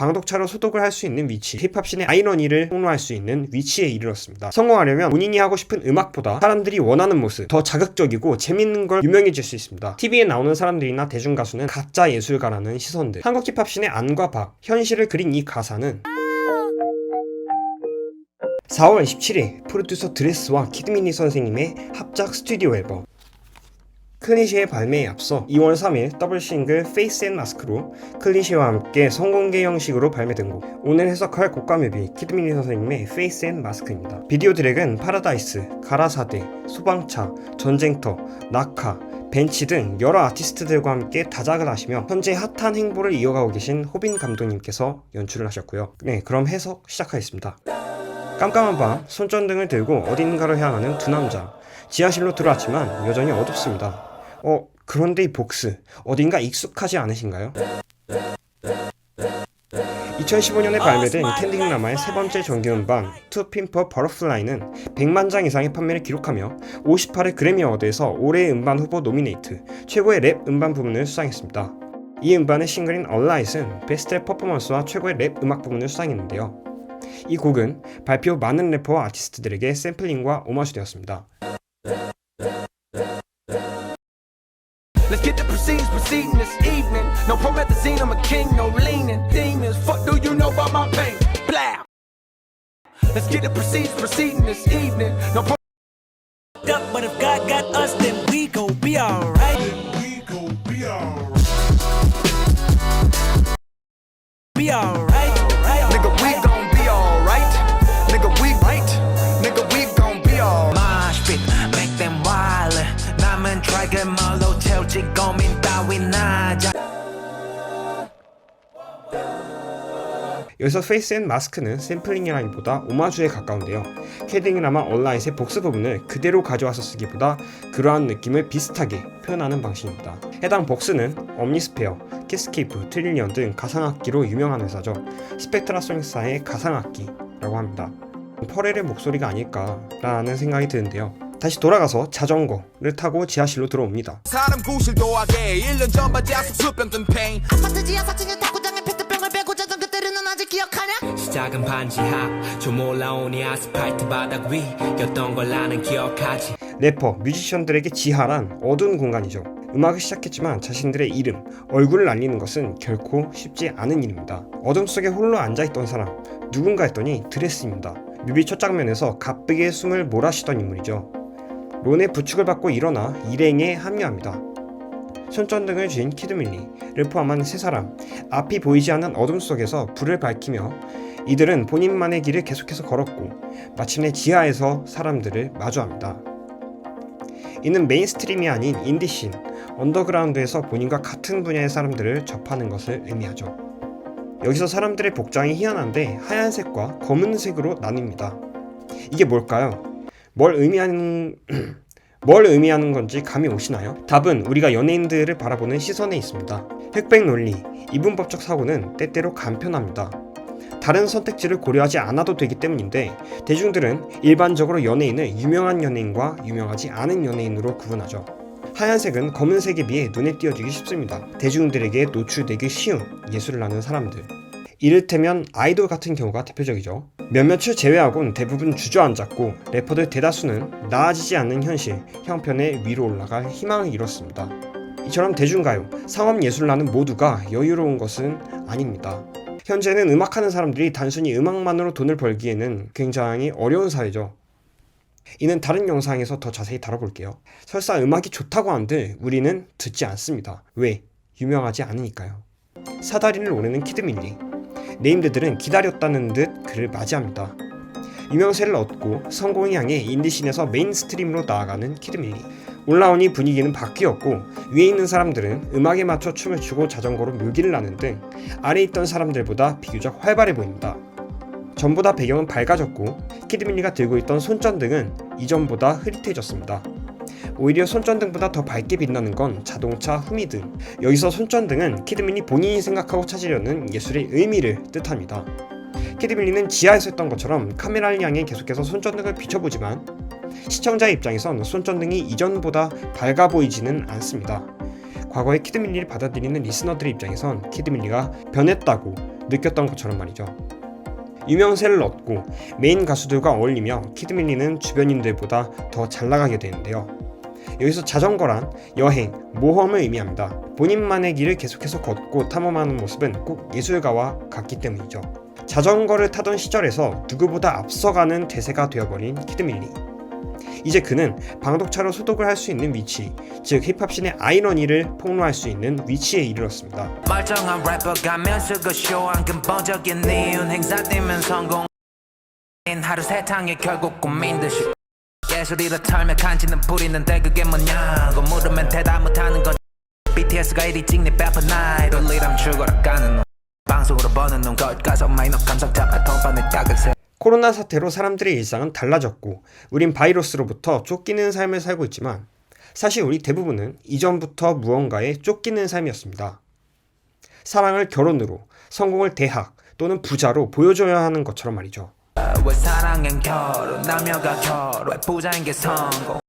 방독차로 소독을 할 수 있는 위치, 힙합씬의 아이러니를 폭로할 수 있는 위치에 이르렀습니다. 성공하려면 본인이 하고 싶은 음악보다 사람들이 원하는 모습, 더 자극적이고 재밌는 걸 유명해질 수 있습니다. TV에 나오는 사람들이나 대중가수는 가짜 예술가라는 시선들, 한국 힙합씬의 안과 박, 현실을 그린 이 가사는 4월 27일 프로듀서 드레스와 키드미니 선생님의 합작 스튜디오 앨범 클리셰의 발매에 앞서 2월 3일 더블 싱글 페이스 앤 마스크로 클리셰와 함께 성공개 형식으로 발매된 곡. 오늘 해석할 곡과 뮤비 키드미니 선생님의 페이스 앤 마스크입니다. 비디오 트랙은 파라다이스, 가라사대, 소방차, 전쟁터, 낙하, 벤치 등 여러 아티스트들과 함께 다작을 하시며 현재 핫한 행보를 이어가고 계신 호빈 감독님께서 연출을 하셨고요. 네, 그럼 해석 시작하겠습니다. 깜깜한 밤 손전등을 들고 어딘가로 향하는 두 남자. 지하실로 들어왔지만 여전히 어둡습니다. 그런데 이 복스 어딘가 익숙하지 않으신가요? 2015년에 발매된 캔디 라마의 세 번째 정규음반 To Pimp a Butterfly는 100만 장 이상의 판매를 기록하며 58회 그래미 어워드에서 올해의 음반 후보 노미네이트, 최고의 랩 음반 부문을 수상했습니다. 이 음반의 싱글인 Allight은 베스트 랩 퍼포먼스와 최고의 랩 음악 부문을 수상했는데요. 이 곡은 발표 후 많은 래퍼와 아티스트들에게 샘플링과 오마주되었습니다. Let's get the proceedings proceeding this evening. No promethazine, I'm a king, no leaning. Demons, fuck do you know about my pain? Blah. Let's get the proceedings proceeding this evening. No but if God got us, then we gon' be alright. We gon' be alright. Be alright. Nigga, we gon' be alright. Nigga, we right. Nigga, we gon' be alright. Mosh pit, make them wild. 남은 dragon 말로 태우지 고민 따윈 나자. 여기서 페이스 앤 마스크는 샘플링이라기보다 오마주에 가까운데요. 캐딩이라마 얼라잇의 복수 부분을 그대로 가져와서 쓰기보다 그러한 느낌을 비슷하게 표현하는 방식입니다. 해당 복스는 엄니스페어, 키스케이프, 트릴리언 등 가상악기로 유명한 회사죠. 스펙트라소닉사의 가상악기라고 합니다. 퍼렐의 목소리가 아닐까라는 생각이 드는데요. 다시 돌아가서 자전거를 타고 지하실로 들어옵니다. 사람 구실 도하게 1년 전 바지 약속 수병든 페인 아파트 지하 4층에 탁구장에 페트병을 베고 자던 그때를 넌 아직 기억하냐? 시작은 반지하 좀 올라오니 아스팔트 바닥 위였던 걸 나는 기억하지. 래퍼, 뮤지션들에게 지하란 어두운 공간이죠. 음악을 시작했지만 자신들의 이름, 얼굴을 알리는 것은 결코 쉽지 않은 일입니다. 어둠 속에 홀로 앉아있던 사람, 누군가 했더니 드레스입니다. 뮤비 첫 장면에서 가쁘게 숨을 몰아쉬던 인물이죠. 론의 부축을 받고 일어나 일행에 합류합니다. 손전등을 쥔 키드밀리를 포함한 세 사람, 앞이 보이지 않는 어둠 속에서 불을 밝히며 이들은 본인만의 길을 계속해서 걸었고 마침내 지하에서 사람들을 마주합니다. 이는 메인스트림이 아닌 인디씬, 언더그라운드에서 본인과 같은 분야의 사람들을 접하는 것을 의미하죠. 여기서 사람들의 복장이 희한한데 하얀색과 검은색으로 나뉩니다. 이게 뭘까요? 뭘 의미하는 건지 감이 오시나요? 답은 우리가 연예인들을 바라보는 시선에 있습니다. 흑백 논리, 이분법적 사고는 때때로 간편합니다. 다른 선택지를 고려하지 않아도 되기 때문인데 대중들은 일반적으로 연예인을 유명한 연예인과 유명하지 않은 연예인으로 구분하죠. 하얀색은 검은색에 비해 눈에 띄어지기 쉽습니다. 대중들에게 노출되기 쉬운 예술을 하는 사람들. 이를테면 아이돌 같은 경우가 대표적이죠. 몇몇을 제외하고는 대부분 주저앉았고 래퍼들 대다수는 나아지지 않는 현실, 형편에 위로 올라갈 희망을 잃었습니다. 이처럼 대중가요, 상업예술을 하는 모두가 여유로운 것은 아닙니다. 현재는 음악하는 사람들이 단순히 음악만으로 돈을 벌기에는 굉장히 어려운 사회죠. 이는 다른 영상에서 더 자세히 다뤄볼게요. 설사 음악이 좋다고 한들 우리는 듣지 않습니다. 왜? 유명하지 않으니까요. 사다리를 오르는 키드밀리. 네임드들은 기다렸다는 듯 그를 맞이합니다. 유명세를 얻고 성공을 향해 인디씬에서 메인스트림으로 나아가는 키드밀리. 올라오니 분위기는 바뀌었고 위에 있는 사람들은 음악에 맞춰 춤을 추고 자전거로 묘기를 하는 등 아래에 있던 사람들보다 비교적 활발해 보입니다. 전보다 배경은 밝아졌고 키드밀리가 들고 있던 손전등은 이전보다 흐릿해졌습니다. 오히려 손전등보다 더 밝게 빛나는 건 자동차 후미등. 여기서 손전등은 키드밀리 본인이 생각하고 찾으려는 예술의 의미를 뜻합니다. 키드밀리는 지하에서 했던 것처럼 카메라를 향해 계속해서 손전등을 비춰보지만 시청자의 입장에선 손전등이 이전보다 밝아 보이지는 않습니다. 과거의 키드밀리를 받아들이는 리스너들의 입장에선 키드밀리가 변했다고 느꼈던 것처럼 말이죠. 유명세를 얻고 메인 가수들과 어울리며 키드밀리는 주변인들보다 더 잘나가게 되는데요. 여기서 자전거란 여행, 모험을 의미합니다. 본인만의 길을 계속해서 걷고 탐험하는 모습은 꼭 예술가와 같기 때문이죠. 자전거를 타던 시절에서 누구보다 앞서가는 대세가 되어버린 키드밀리. 이제 그는 방독차로 소독을 할 수 있는 위치, 즉 힙합씬의 아이러니를 폭로할 수 있는 위치에 이르렀습니다. 멀쩡한 래퍼가 면수고 쇼한 근본적인 이윤 행사되면 성공 하루 세탕에 결국 꾸민 듯이 예술이라 털며 간지는 부리는데 그게 뭐냐고 물으면 대답 못하는 건 BTS가 1위 찍네 배퍼 나이 돌리람 죽어라 까는 놈 방송으로 버는 놈 거기 가서 마이너 감성잡아 돈받는 가격세. 코로나 사태로 사람들의 일상은 달라졌고 우린 바이러스로부터 쫓기는 삶을 살고 있지만 사실 우리 대부분은 이전부터 무언가에 쫓기는 삶이었습니다. 사랑을 결혼으로, 성공을 대학 또는 부자로 보여줘야 하는 것처럼 말이죠. 왜 사랑은 결혼 남녀가 결혼 왜 부자인 게 성공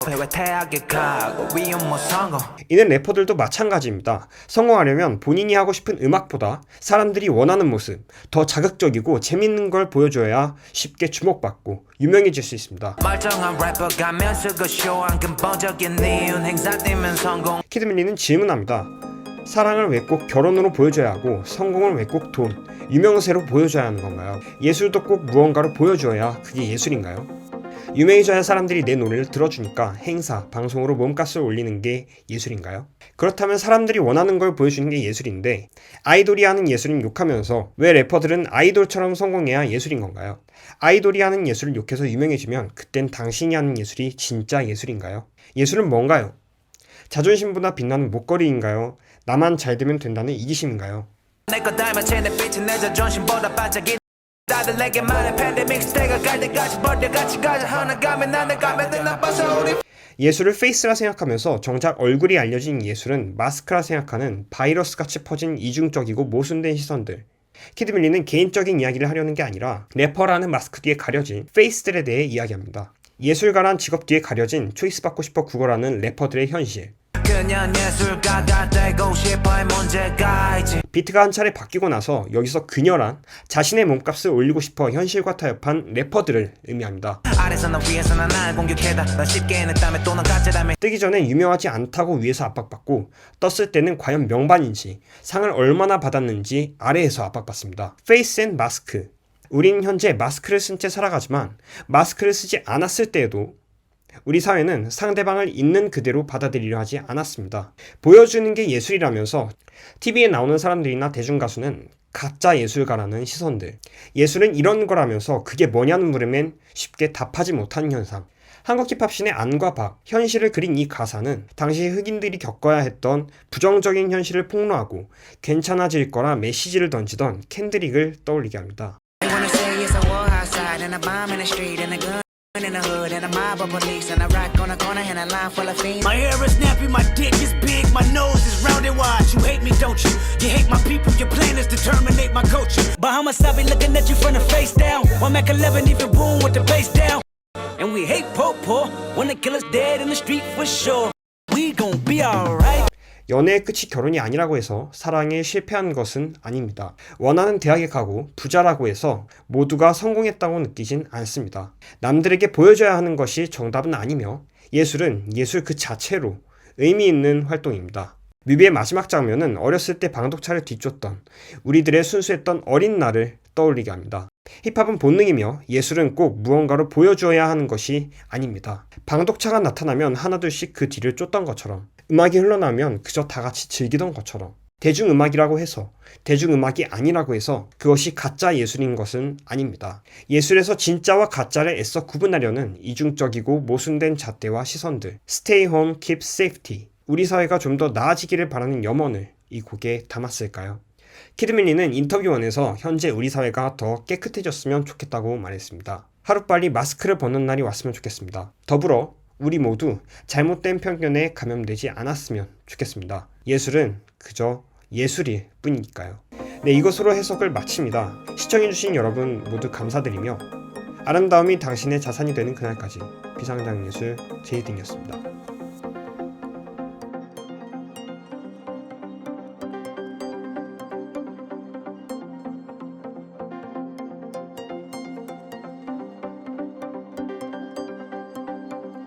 왜 태학에 가고 위험 못 성공. 이는 래퍼들도 마찬가지입니다. 성공하려면 본인이 하고 싶은 음악보다 사람들이 원하는 모습, 더 자극적이고 재밌는 걸 보여줘야 쉽게 주목받고 유명해질 수 있습니다. 멀쩡한 래퍼가 면수고 쇼한 근본적인 이윤 행사되면 성공. 키드밀리는 질문합니다. 사랑을 왜 꼭 결혼으로 보여줘야 하고 성공을 왜 꼭 돈, 유명세로 보여줘야 하는 건가요? 예술도 꼭 무언가로 보여줘야 그게 예술인가요? 유명해져야 사람들이 내 노래를 들어주니까 행사, 방송으로 몸값을 올리는 게 예술인가요? 그렇다면 사람들이 원하는 걸 보여주는 게 예술인데 아이돌이 하는 예술은 욕하면서 왜 래퍼들은 아이돌처럼 성공해야 예술인 건가요? 아이돌이 하는 예술을 욕해서 유명해지면 그땐 당신이 하는 예술이 진짜 예술인가요? 예술은 뭔가요? 자존심보다 빛나는 목걸이인가요? 나만 잘 되면 된다는 이기심인가요? 내거 닮아채 내 빛은 내 자존심보다 반짝이 다들 내게 말해 팬데믹 스테이가 갈 때까지 버텨 같이 가자 하나 가면 나는 가면 돼 나빠서 우리. 예술을 페이스라 생각하면서 정작 얼굴이 알려진 예술은 마스크라 생각하는 바이러스같이 퍼진 이중적이고 모순된 시선들. 키드밀리는 개인적인 이야기를 하려는 게 아니라 래퍼라는 마스크 뒤에 가려진 페이스들에 대해 이야기합니다. 예술가란 직업 뒤에 가려진 초이스 받고 싶어 국어라는 래퍼들의 현실. 그냥 예술가가 되고 싶어의 문제가 있지. 비트가 한 차례 바뀌고 나서 여기서 그녀란 자신의 몸값을 올리고 싶어 현실과 타협한 래퍼들을 의미합니다. 아래서나 위에서나 날 공격해다 난 쉽게 해냈다며 또 넌 가짜라며. 뜨기 전에 유명하지 않다고 위에서 압박받고 떴을 때는 과연 명반인지 상을 얼마나 받았는지 아래에서 압박받습니다. 페이스 앤 마스크. 우린 현재 마스크를 쓴 채 살아가지만 마스크를 쓰지 않았을 때에도 우리 사회는 상대방을 있는 그대로 받아들이려 하지 않았습니다. 보여주는 게 예술이라면서 TV에 나오는 사람들이나 대중가수는 가짜 예술가라는 시선들. 예술은 이런 거라면서 그게 뭐냐는 물으면 쉽게 답하지 못하는 현상. 한국 힙합씬의 안과 박, 현실을 그린 이 가사는 당시 흑인들이 겪어야 했던 부정적인 현실을 폭로하고 괜찮아질 거라 메시지를 던지던 캔드릭을 떠올리게 합니다. In the hood and a mob of police and I rock on a corner and a line full of fiends. My hair is nappy, my dick is big, my nose is round and wide. You hate me, don't you? You hate my people, your plan is to terminate my culture. Bahamas, I be looking at you from the face down. One Mac 11 even boom with the bass down. And we hate po-po when the killer's dead in the street for sure. We gon' be alright. 연애의 끝이 결혼이 아니라고 해서 사랑에 실패한 것은 아닙니다. 원하는 대학에 가고 부자라고 해서 모두가 성공했다고 느끼진 않습니다. 남들에게 보여줘야 하는 것이 정답은 아니며 예술은 예술 그 자체로 의미 있는 활동입니다. 뮤비의 마지막 장면은 어렸을 때 방독차를 뒤쫓던 우리들의 순수했던 어린 날을 떠올리게 합니다. 힙합은 본능이며 예술은 꼭 무언가로 보여주어야 하는 것이 아닙니다. 방독차가 나타나면 하나둘씩 그 뒤를 쫓던 것처럼 음악이 흘러나오면 그저 다 같이 즐기던 것처럼 대중음악이라고 해서 대중음악이 아니라고 해서 그것이 가짜 예술인 것은 아닙니다. 예술에서 진짜와 가짜를 애써 구분하려는 이중적이고 모순된 잣대와 시선들. Stay home, keep safety. 우리 사회가 좀 더 나아지기를 바라는 염원을 이 곡에 담았을까요? 키드밀리는 인터뷰원에서 현재 우리 사회가 더 깨끗해졌으면 좋겠다고 말했습니다. 하루빨리 마스크를 벗는 날이 왔으면 좋겠습니다. 더불어 우리 모두 잘못된 편견에 감염되지 않았으면 좋겠습니다. 예술은 그저 예술일 뿐이니까요. 네, 이것으로 해석을 마칩니다. 시청해주신 여러분 모두 감사드리며 아름다움이 당신의 자산이 되는 그날까지 비상장예술 제이딩이었습니다.